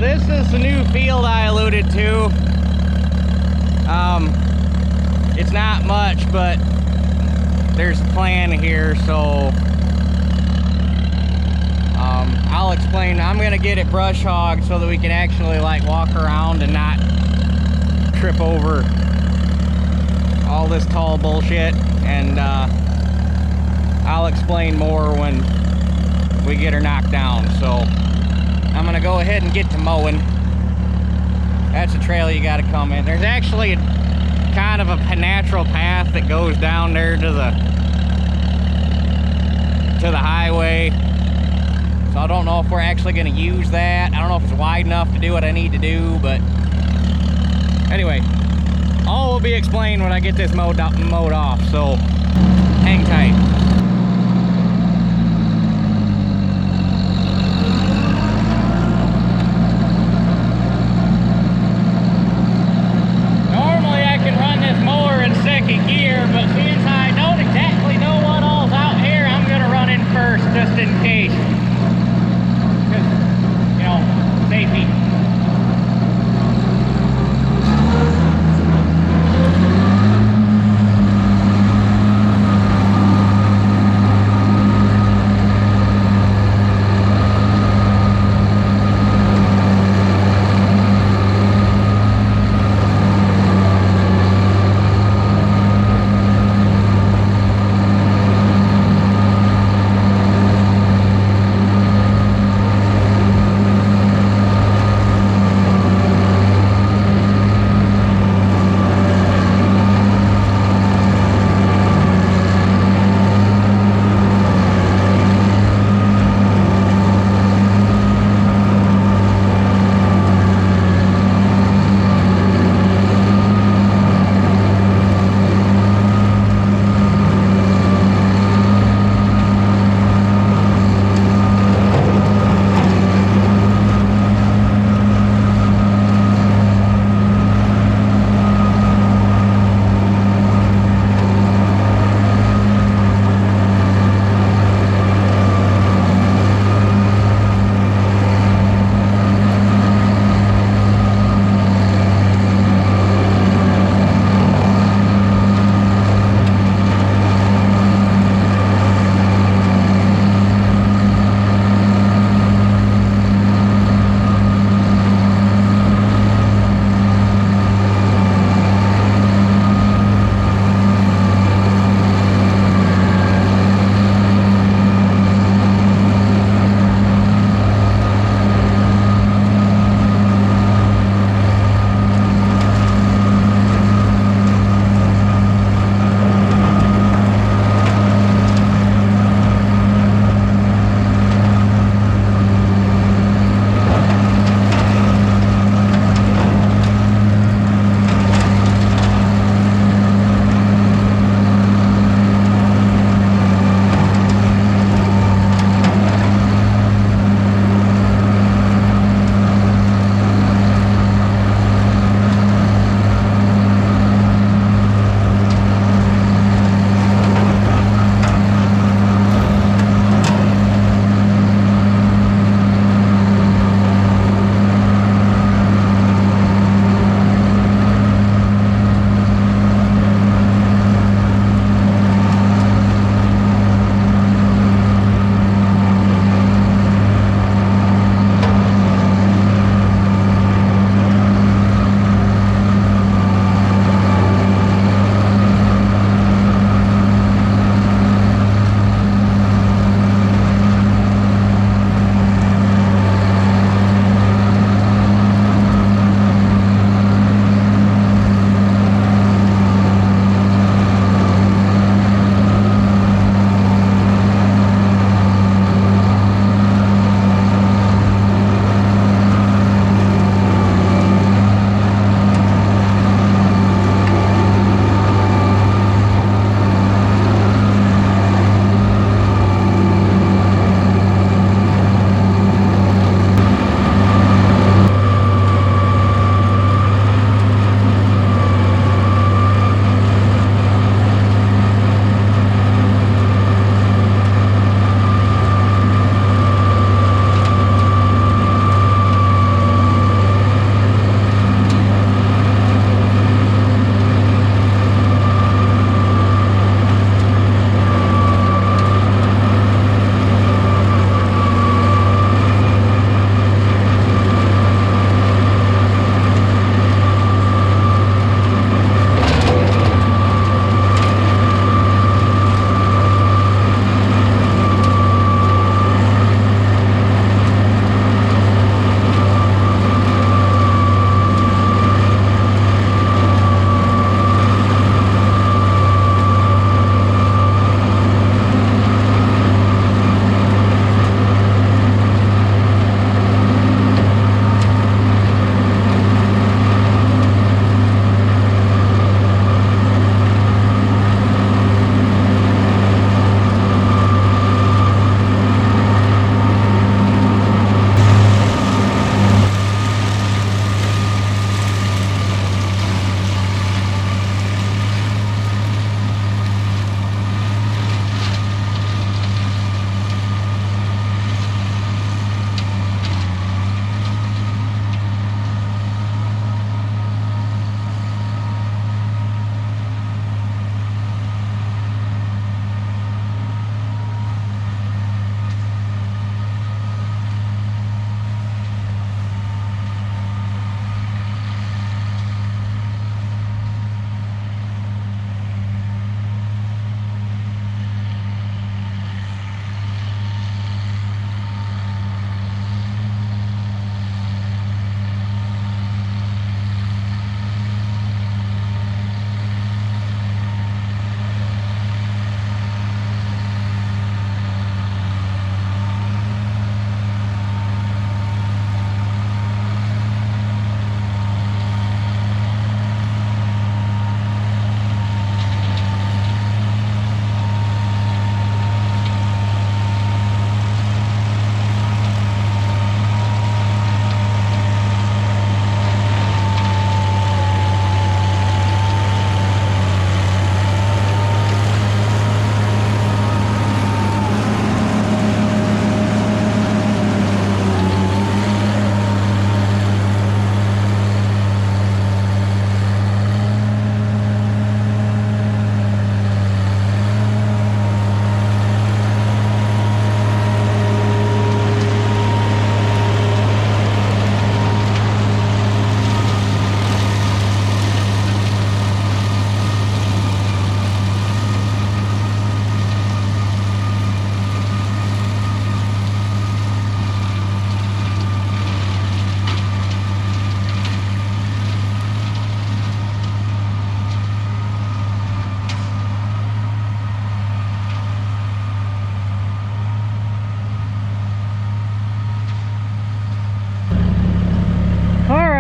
this is the new field I alluded to. It's not much, but there's a plan here, so I'll explain. I'm gonna get it brush hogged so that we can actually like walk around and not trip over all this tall bullshit, and I'll explain more when we get her knocked down. So I'm gonna go ahead and get to mowing. That's a trail you gotta come in. There's actually kind of a natural path that goes down there to the highway. So I don't know if we're actually gonna use that. I don't know if it's wide enough to do what I need to do, but anyway, all will be explained when I get this mowed off, so hang tight. Normally I can run this mower in second gear, but since I don't exactly know what all's out here, I'm gonna run in first just in case. Because, you know, safety.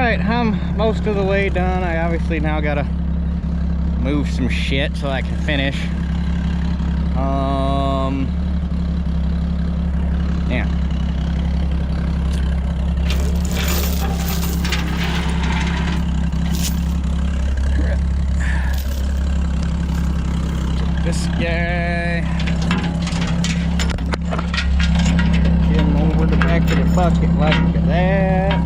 Alright, I'm most of the way done. I obviously now gotta move some shit so I can finish. Yeah. This guy. Get him over the back of the bucket like that.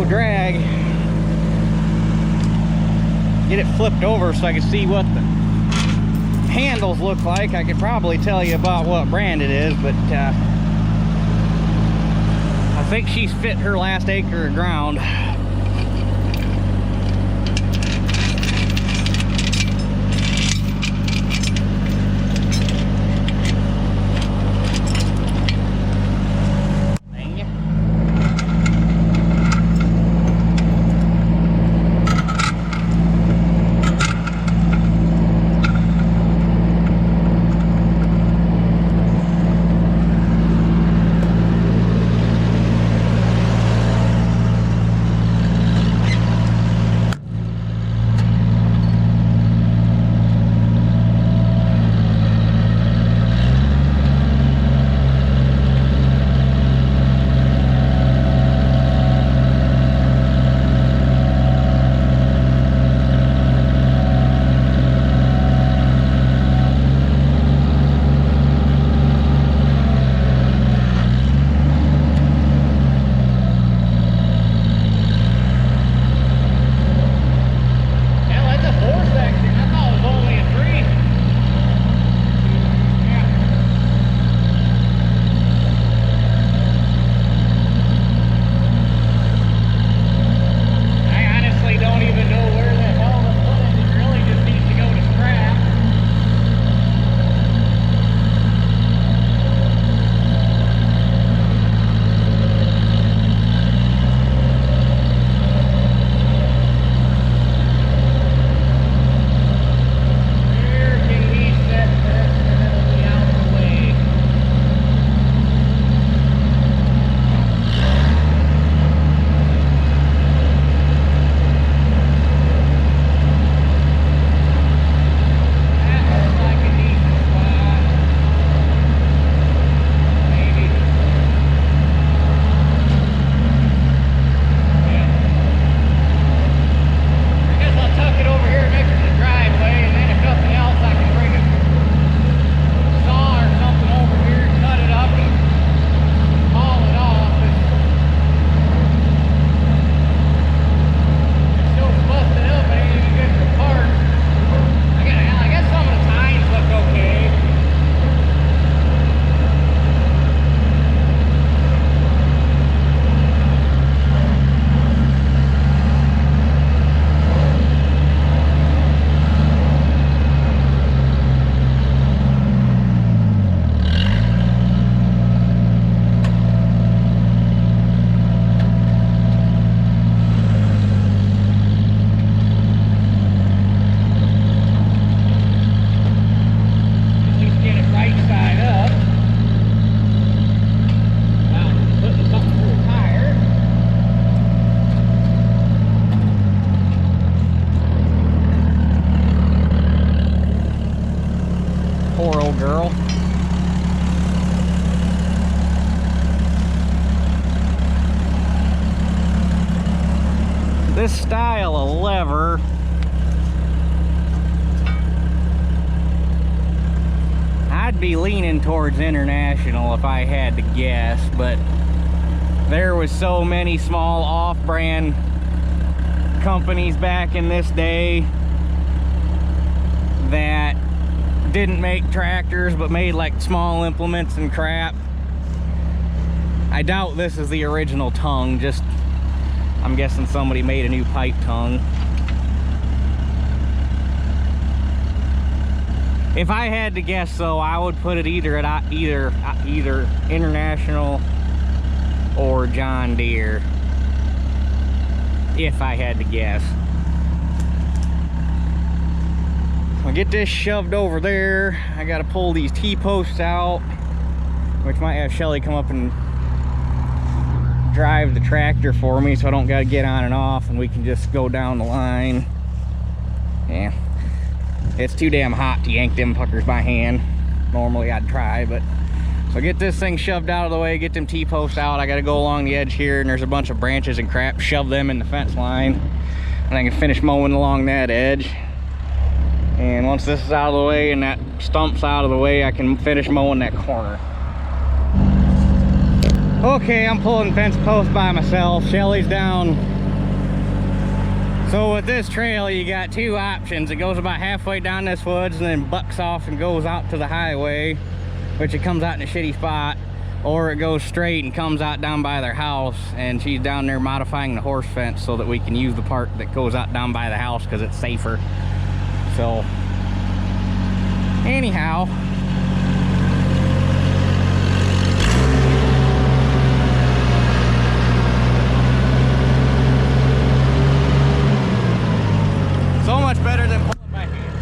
Drag, get it flipped over so I can see what the handles look like. I could probably tell you about what brand it is, but I think she's fit her last acre of ground. Girl. This style of lever I'd be leaning towards International if I had to guess, but there was so many small off-brand companies back in this day that didn't make tractors but made like small implements and crap. I doubt this is the original tongue, just I'm guessing somebody made a new pipe tongue. If I had to guess though, I would put it either at either International or John Deere. If I had to guess. I'll get this shoved over there. I gotta pull these T-posts out, which might have Shelly come up and drive the tractor for me so I don't gotta get on and off and we can just go down the line. Yeah, it's too damn hot to yank them fuckers by hand. Normally I'd try, but so get this thing shoved out of the way, get them T-posts out. I gotta go along the edge here and there's a bunch of branches and crap, shove them in the fence line and I can finish mowing along that edge. And once this is out of the way and that stump's out of the way, I can finish mowing that corner. Okay, I'm pulling fence posts by myself. Shelly's down. So with this trail, you got two options. It goes about halfway down this woods and then bucks off and goes out to the highway, which it comes out in a shitty spot, or it goes straight and comes out down by their house, and she's down there modifying the horse fence so that we can use the part that goes out down by the house because it's safer. So anyhow, so much better than pulling by hand.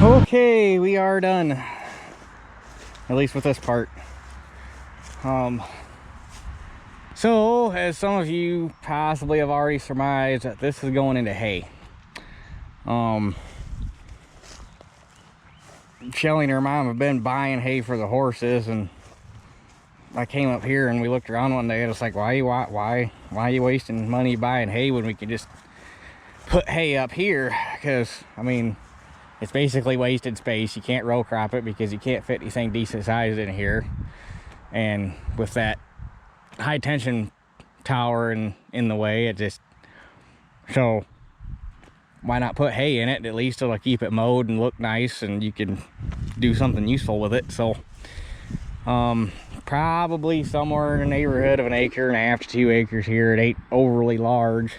Okay, we are done, at least with this part. So as some of you possibly have already surmised, that this is going into hay. Shelly and her mom have been buying hay for the horses, and I came up here and we looked around one day and it's like, why are you wasting money buying hay when we can just put hay up here? Because I mean, it's basically wasted space. You can't row crop it because you can't fit anything decent sized in here. And with that high tension tower in the way, it just, so why not put hay in it? At least it'll keep it mowed and look nice and you can do something useful with it. So probably somewhere in the neighborhood of 1.5 acres to 2 acres here. It ain't overly large,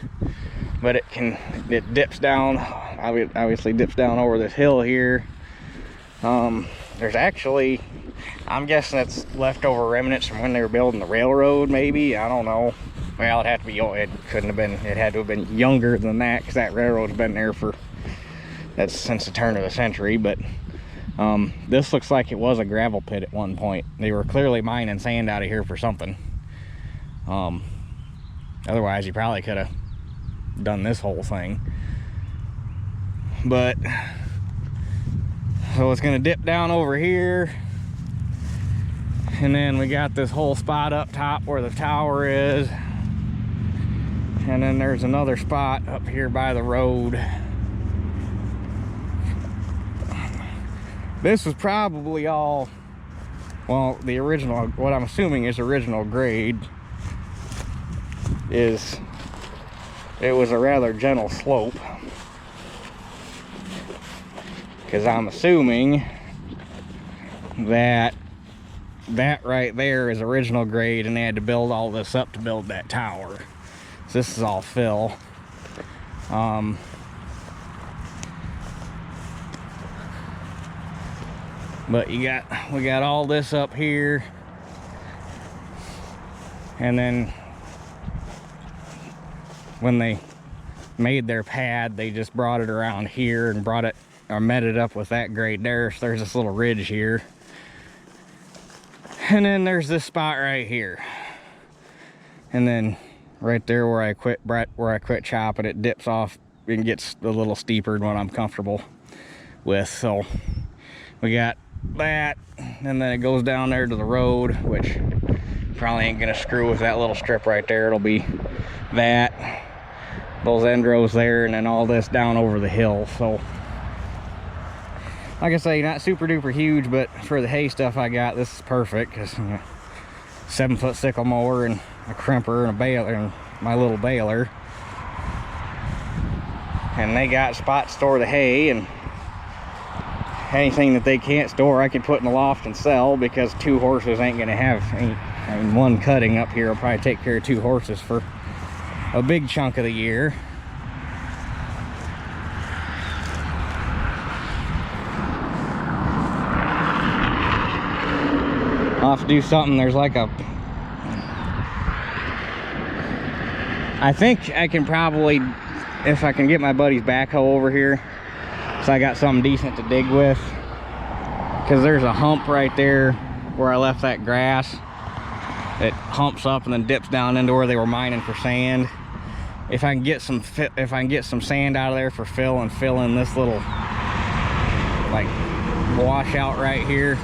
but it dips down, obviously dips down over this hill here. There's actually, I'm guessing it's leftover remnants from when they were building the railroad, maybe. I don't know. Well, it had to have been younger than that, because that railroad's been there that's since the turn of the century. But this looks like it was a gravel pit at one point. They were clearly mining sand out of here for something. Otherwise, you probably could have done this whole thing. But so it's gonna dip down over here, and then we got this whole spot up top where the tower is, and then there's another spot up here by the road. This was probably all, well, the original, what I'm assuming is original grade is it was a rather gentle slope, because I'm assuming that right there is original grade and they had to build all this up to build that tower. So this is all fill. But we got all this up here, and then when they made their pad, they just brought it around here and met it up with that grade there. So there's this little ridge here, and then there's this spot right here, and then right there where I quit chopping, it dips off and gets a little steeper than what I'm comfortable with. So we got that, and then it goes down there to the road, which probably ain't gonna screw with that little strip right there. It'll be that, those end rows there, and then all this down over the hill. So like I say, not super duper huge, but for the hay stuff I got, this is perfect, because 7-foot sickle mower and a crimper and a baler and my little baler, and they got spots to store the hay, and anything that they can't store I can put in the loft and sell, because 2 horses ain't gonna have any. I mean, one cutting up here will probably take care of 2 horses for a big chunk of the year. I'll have to do something. There's like I think I can probably, if I can get my buddy's backhoe over here, so I got something decent to dig with, because there's a hump right there where I left that grass. It humps up and then dips down into where they were mining for sand. If I can get some sand out of there for fill, and fill in this little like washout right here,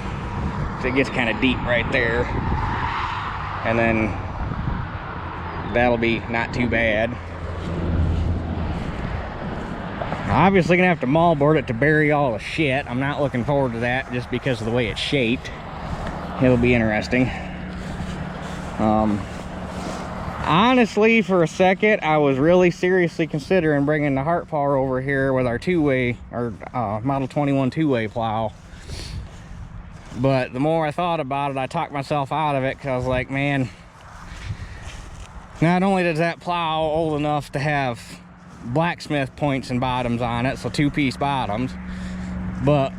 so it gets kind of deep right there, and then that'll be not too bad. Obviously gonna have to moldboard it to bury all the shit. I'm not looking forward to that, just because of the way it's shaped. It'll be interesting. Honestly, for a second, I was really seriously considering bringing the Heart Power over here with our two-way, or Model 21 two-way plow. But the more I thought about it, I talked myself out of it, because I was like, man, not only does that plow old enough to have blacksmith points and bottoms on it, so 2-piece bottoms, but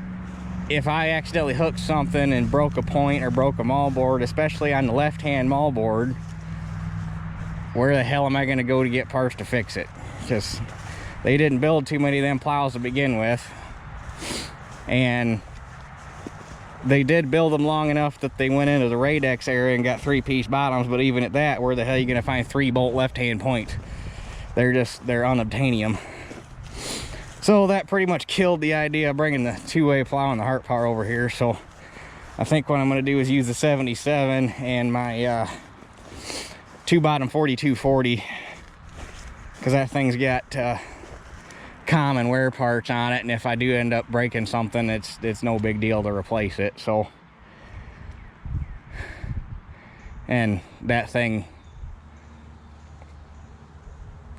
if I accidentally hooked something and broke a point or broke a maulboard, especially on the left-hand maulboard, where the hell am I going to go to get parts to fix it? Because they didn't build too many of them plows to begin with, and they did build them long enough that they went into the Radex area and got 3-piece bottoms. But even at that, where the hell are you going to find 3-bolt left-hand points? They're unobtainium. So that pretty much killed the idea of bringing the two-way plow and the Heart Power over here. So I think what I'm going to do is use the 77 and my 2-bottom 4240, because that thing's got common wear parts on it, and if I do end up breaking something, it's no big deal to replace it. So, and that thing,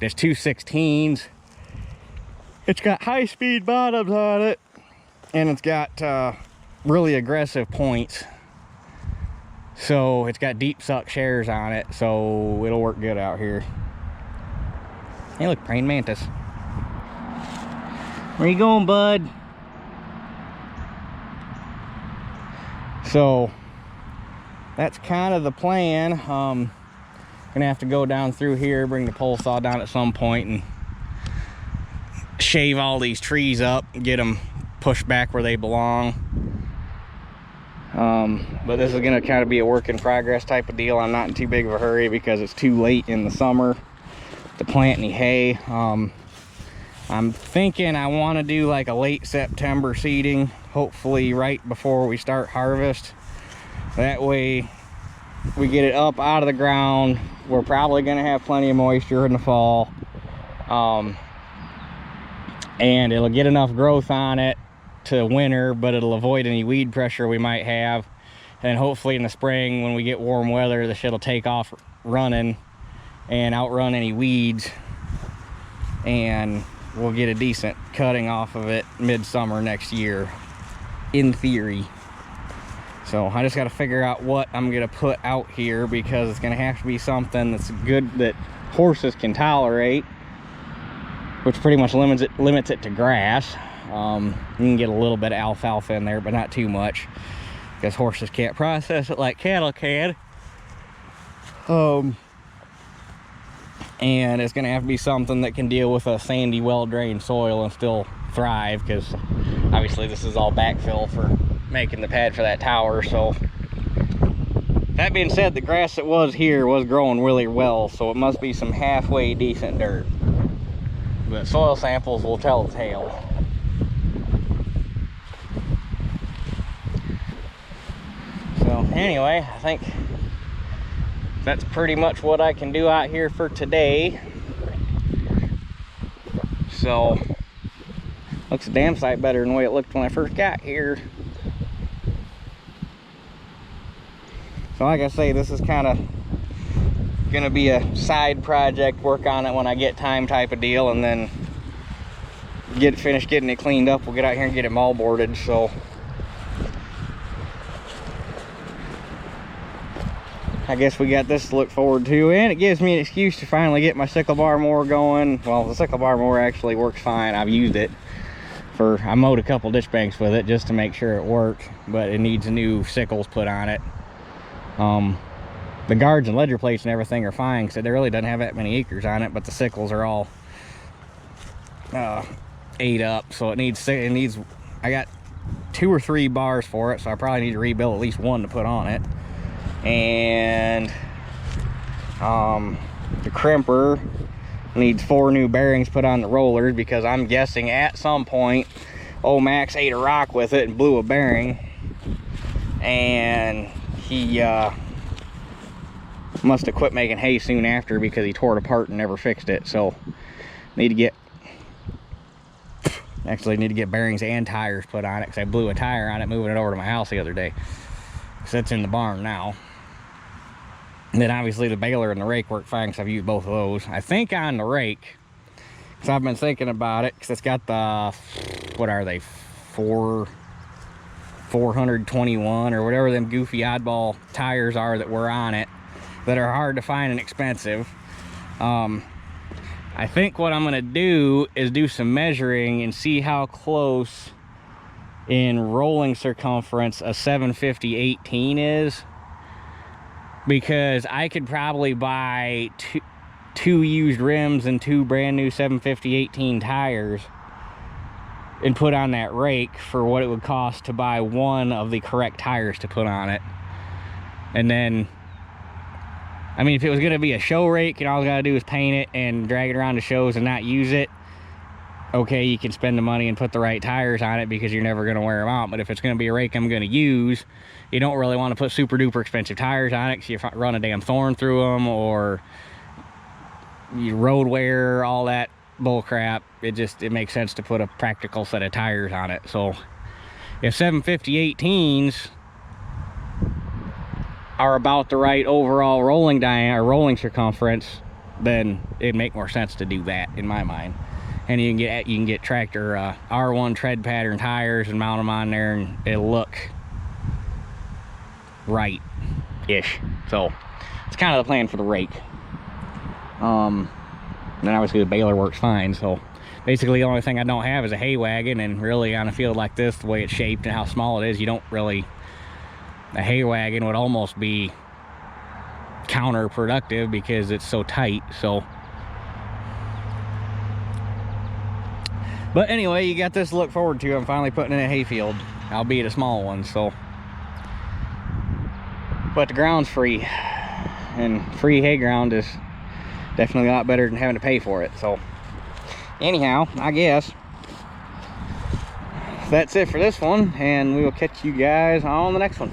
there's 2 16s. It's got high-speed bottoms on it, and it's got really aggressive points. So it's got deep suck shares on it, so it'll work good out here. Hey, look, praying mantis. Where you going, bud? So that's kind of the plan. Gonna have to go down through here, bring the pole saw down at some point, and shave all these trees up and get them pushed back where they belong. But this is gonna kind of be a work in progress type of deal. I'm not in too big of a hurry because it's too late in the summer to plant any hay. I'm thinking I want to do like a late September seeding, hopefully right before we start harvest. That way we get it up out of the ground. We're probably going to have plenty of moisture in the fall, and it'll get enough growth on it to winter, but it'll avoid any weed pressure we might have. And hopefully in the spring, when we get warm weather, the shit'll take off running and outrun any weeds and we'll get a decent cutting off of it midsummer next year, in theory. So I just got to figure out what I'm going to put out here, because it's going to have to be something that's good, that horses can tolerate, which pretty much limits it to grass. You can get a little bit of alfalfa in there, but not too much, because horses can't process it like cattle can. And it's going to have to be something that can deal with a sandy, well-drained soil and still thrive, because obviously this is all backfill for making the pad for that tower. So that being said, the grass that was here was growing really well, so it must be some halfway decent dirt, but soil samples will tell the tale. So anyway, I think that's pretty much what I can do out here for today. So looks a damn sight better than the way it looked when I first got here. So like I say, this is kind of gonna be a side project, work on it when I get time type of deal, and then finish getting it cleaned up. We'll get out here and get it moldboarded. So I guess we got this to look forward to, and it gives me an excuse to finally get my sickle bar mower going. Well, the sickle bar mower actually works fine. I've used it I mowed a couple ditch banks with it just to make sure it worked, but it needs new sickles put on it. The guards and ledger plates and everything are fine, because it really doesn't have that many acres on it, but the sickles are all ate up, so it needs, I got 2 or 3 bars for it, so I probably need to rebuild at least 1 to put on it. And the crimper needs 4 new bearings put on the rollers, because I'm guessing at some point old Max ate a rock with it and blew a bearing, and he must have quit making hay soon after, because he tore it apart and never fixed it. So need to get bearings and tires put on it, because I blew a tire on it moving it over to my house the other day, because it's in the barn now. And then obviously the baler and the rake work fine, because I've used both of those. I think on the rake, because I've been thinking about it, because it's got the, what are they, 421 or whatever them goofy oddball tires are that were on it, that are hard to find and expensive. I think what I'm going to do is do some measuring and see how close in rolling circumference a 750/18 is, because I could probably buy two used rims and 2 brand new 750/18 tires and put on that rake for what it would cost to buy 1 of the correct tires to put on it. And then, I mean, if it was going to be a show rake and all I gotta do is paint it and drag it around to shows and not use it, okay, you can spend the money and put the right tires on it, because you're never going to wear them out. But if it's going to be a rake I'm going to use, you don't really want to put super duper expensive tires on it, because you run a damn thorn through them, or you road wear, all that bull crap. It makes sense to put a practical set of tires on it. So if 750/18s are about the right overall rolling diameter, rolling circumference, then it'd make more sense to do that in my mind. And you can get tractor R1 tread pattern tires and mount them on there, and it'll look right-ish. So it's kind of the plan for the rake. Then obviously the baler works fine. So basically the only thing I don't have is a hay wagon, and really on a field like this, the way it's shaped and how small it is, you don't really, a hay wagon would almost be counterproductive because it's so tight. So, but anyway, you got this to look forward to. I'm finally putting in a hayfield, albeit a small one. So, but the ground's free, and free hay ground is definitely a lot better than having to pay for it. So anyhow, I guess that's it for this one, and we will catch you guys on the next one.